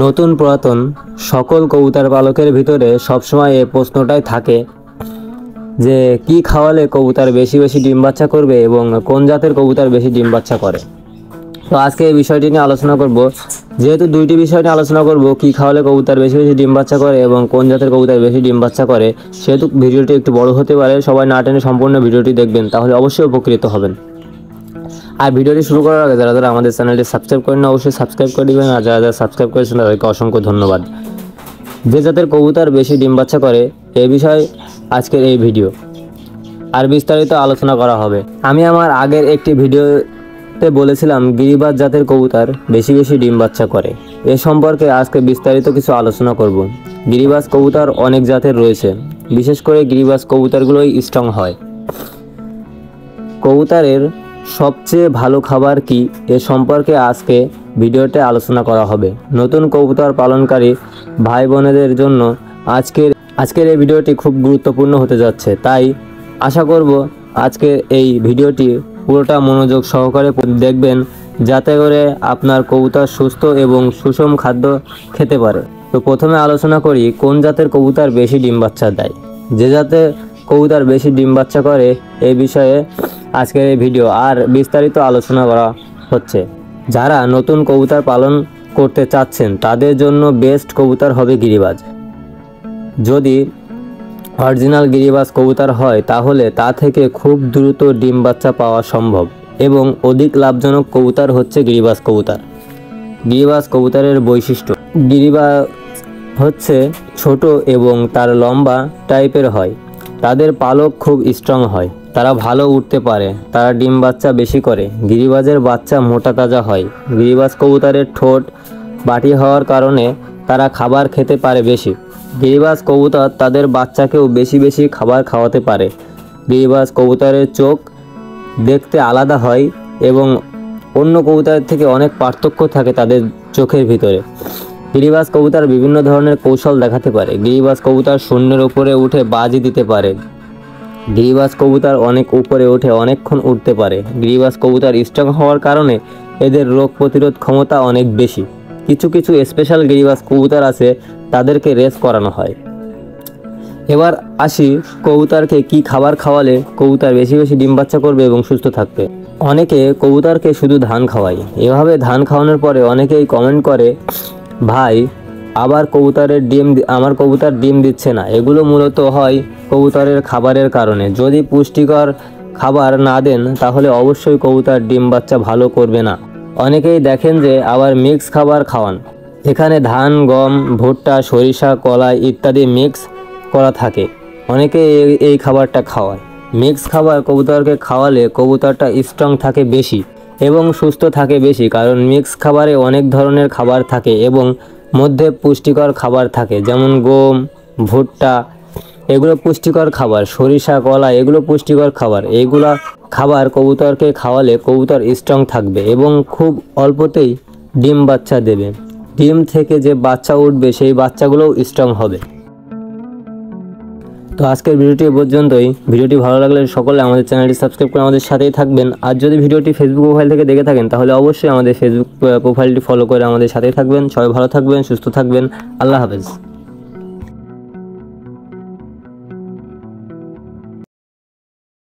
নতুন পুরাতন সকল কবুতর পালকের ভিতরে সবসময় এই প্রশ্নটাই থাকে যে কি খাওয়ালে কবুতর বেশি বেশি ডিম বাচ্চা করবে এবং কোন জাতের কবুতর বেশি ডিম বাচ্চা করে। তো আজকে এই বিষয়টি নিয়ে আলোচনা করব। যেহেতু দুইটি বিষয় নিয়ে আলোচনা করব, কি খাওয়ালে কবুতর বেশি বেশি ডিম বাচ্চা করে এবং কোন জাতের কবুতর বেশি ডিম বাচ্চা করে, সেহেতু ভিডিওটি একটু বড় হতে পারে। সবাই না টেনে সম্পূর্ণ ভিডিওটি দেখবেন, তাহলে অবশ্যই উপকৃত হবেন। আর ভিডিওটি শুরু করার আগে যারা যারা আমাদের চ্যানেলটি সাবস্ক্রাইব করেন না, অবশ্যই সাবস্ক্রাইব করে দিবেন। আর যারা যারা সাবস্ক্রাইব করেছেন তাদেরকে অসংখ্য ধন্যবাদ। যে জাতের কবুতর বেশি ডিম বাচ্চা করে এই বিষয়ে আজকের এই ভিডিও আর বিস্তারিত আলোচনা করা হবে। আমি আমার আগের একটি ভিডিওতে বলেছিলাম গিরিবাজ জাতের কবুতর বেশি বেশি ডিম বাচ্চা করে। এ সম্পর্কে আজকে বিস্তারিত কিছু আলোচনা করব। গিরিবাজ কবুতর অনেক জাতের রয়েছে, বিশেষ করে গিরিবাজ কবুতরগুলোই স্ট্রং হয়। কবুতরের সবচেয়ে ভালো খাবার কি, এ সম্পর্কে আজকে ভিডিওতে আলোচনা করা হবে। নতুন কবুতর পালনকারী ভাই বোনেদের জন্য আজকের এই ভিডিওটি খুব গুরুত্বপূর্ণ হতে যাচ্ছে। তাই আশা করব আজকের এই ভিডিওটি পুরোটা মনোযোগ সহকারে দেখবেন, যাতে করে আপনার কবুতর সুস্থ এবং সুষম খাদ্য খেতে পারে। তো প্রথমে আলোচনা করি কোন জাতের কবুতর বেশি ডিম বাচ্চা দেয়। যে জাতের কবুতর বেশি ডিম বাচ্চা করে এই বিষয়ে আজকের এই ভিডিও আর বিস্তারিত আলোচনা করা হচ্ছে। যারা নতুন কবুতর পালন করতে চাচ্ছেন তাদের জন্য বেস্ট কবুতর হবে গিরিবাজ। যদি অরিজিনাল গিরিবাজ কবুতর হয় তাহলে তা থেকে খুব দ্রুত ডিম বাচ্চা পাওয়া সম্ভব এবং অধিক লাভজনক কবুতর হচ্ছে গিরিবাজ কবুতর। গিরিবাজ কবুতরের বৈশিষ্ট্য: গিরিবাজ হচ্ছে ছোট এবং তার লম্বা টাইপের হয়। তাদের পালক খুব স্ট্রং হয়, তারা ভালো উঠতে পারে, তারা ডিম বাচ্চা বেশি করে। গিরিবাজের বাচ্চা মোটা তাজা হয়। গিরিবাজ কবুতরের ঠোঁট বাটি হওয়ার কারণে তারা খাবার খেতে পারে বেশি। গিরিবাজ কবুতর তাদের বাচ্চাকেও বেশি বেশি খাবার খাওয়াতে পারে। গিরিবাজ কবুতরের চোখ দেখতে আলাদা হয় এবং অন্য কবুতরের থেকে অনেক পার্থক্য থাকে তাদের চোখের ভিতরে। গিরিবাজ কবুতর বিভিন্ন ধরনের কৌশল দেখাতে পারে। গিরিবাজ কবুতর শূন্যের উপরে উঠে বাজি দিতে পারে। গিরিবাজ কবুতর অনেক উপরে উঠে অনেকক্ষণ উঠতে পারে। গিরিবাজ কবুতর স্ট্রং হওয়ার কারণে এদের রোগ প্রতিরোধ ক্ষমতা অনেক বেশি। কিছু কিছু স্পেশাল গিরিবাজ কবুতর আছে, তাদেরকে রেস করানো হয়। এবার আসি কবুতরকে কি খাবার খাওয়ালে কবুতর বেশি বেশি ডিম বাচ্চা করবে এবং সুস্থ থাকবে। অনেকে কবুতরকে শুধু ধান খাওয়ায়। এভাবে ধান খাওয়ানোর পরে অনেকেই কমেন্ট করে, ভাই আমার কবুতর ডিম দিচ্ছে না। এগুলো মূলত হয় কবুতরের খাবারের কারণে। যদি পুষ্টিকর খাবার না দেন তাহলে অবশ্যই কবুতর ডিম বাচ্চা ভালো করবে না। অনেকেই দেখেন যে আবার মিক্স খাবার খাওয়ান। এখানে ধান, গম, ভুট্টা, সরিষা, কলাই ইত্যাদি মিক্স করা থাকে। অনেকে এই খাবারটা খাওয়ায়। মিক্স খাবার কবুতরকে খাওয়ালে কবুতরটা স্ট্রং থাকে বেশি এবং সুস্থ থাকে বেশি, কারণ মিক্স খাবারে অনেক ধরনের খাবার থাকে এবং মধ্যে পুষ্টিকর খাবার থাকে, যেমন গম, ভুট্টা, এগুলো পুষ্টিকর খাবার। সরিষা, কলা এগুলো পুষ্টিকর খাবার। এইগুলা খাবার কবুতরকে খাওয়ালে কবুতর স্ট্রং থাকবে এবং খুব অল্পতেই ডিম বাচ্চা দেবে। ডিম থেকে যে বাচ্চা উঠবে সেই বাচ্চাগুলোও স্ট্রং হবে। তো আজকের ভিডিওটি পর্যন্তই। ভিডিওটি ভালো লাগলে সকলে আমাদের চ্যানেলটি সাবস্ক্রাইব করে আমাদের সাথেই থাকবেন। আর যদি ভিডিওটি ফেসবুক প্রোফাইল থেকে দেখে থাকেন তাহলে অবশ্যই আমাদের ফেসবুক প্রোফাইলটি ফলো করে আমাদের সাথেই থাকবেন। সবাই ভালো থাকবেন, সুস্থ থাকবেন। আল্লাহ হাফেজ।